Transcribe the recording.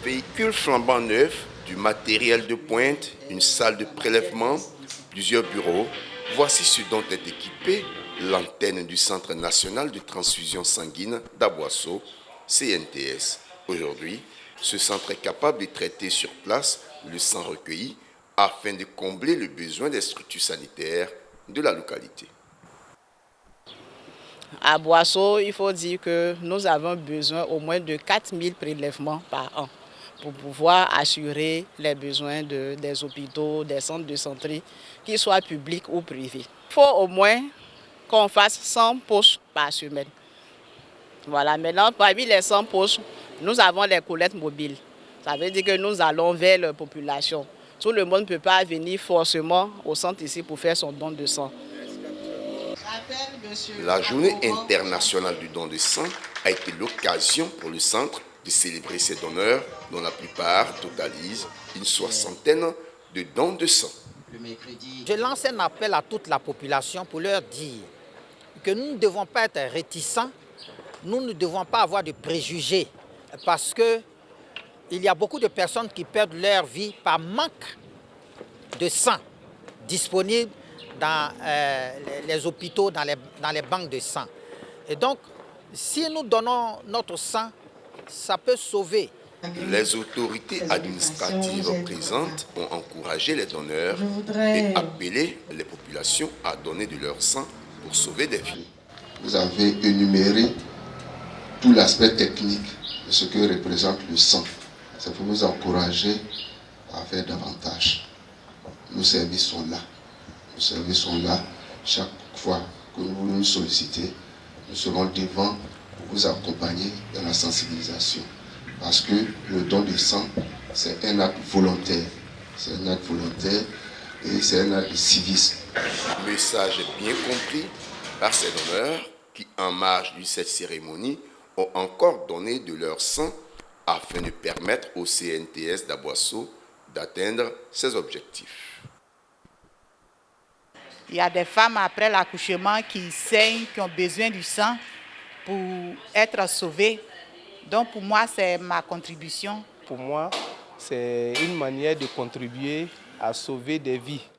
Véhicules flambant neufs, du matériel de pointe, une salle de prélèvement, plusieurs bureaux. Voici ce dont est équipée l'antenne du Centre national de transfusion sanguine d'Aboisseau, CNTS. Aujourd'hui, ce centre est capable de traiter sur place le sang recueilli afin de combler le besoin des structures sanitaires de la localité. À Boisseau, il faut dire que nous avons besoin au moins de 4000 prélèvements par an pour pouvoir assurer les besoins des hôpitaux, des centres de santé, qu'ils soient publics ou privés. Il faut au moins qu'on fasse 100 poches par semaine. Voilà, maintenant, parmi les 100 poches, nous avons les collectes mobiles. Ça veut dire que nous allons vers la population. Tout le monde ne peut pas venir forcément au centre ici pour faire son don de sang. La journée internationale du don de sang a été l'occasion pour le centre de célébrer ses donneurs, dont la plupart totalisent une soixantaine de dons de sang. Je lance un appel à toute la population pour leur dire que nous ne devons pas être réticents, nous ne devons pas avoir de préjugés, parce qu'il y a beaucoup de personnes qui perdent leur vie par manque de sang disponible dans les hôpitaux, dans les banques de sang. Et donc, si nous donnons notre sang, ça peut sauver. Les autorités administratives présentes ont encouragé les donneurs et appelé les populations à donner de leur sang pour sauver des vies. Vous avez énuméré tout l'aspect technique de ce que représente le sang. Ça peut vous encourager à faire davantage. Nos services sont là. Nos services sont là. Chaque fois que vous nous sollicitez, nous serons devant pour vous accompagner dans la sensibilisation. Parce que le don de sang, c'est un acte volontaire. C'est un acte volontaire et c'est un acte de civisme. Le message est bien compris par ces donneurs qui, en marge de cette cérémonie, ont encore donné de leur sang afin de permettre au CNTS d'Aboisseau d'atteindre ses objectifs. Il y a des femmes après l'accouchement qui saignent, qui ont besoin du sang pour être sauvées. Donc pour moi, c'est ma contribution. Pour moi, c'est une manière de contribuer à sauver des vies.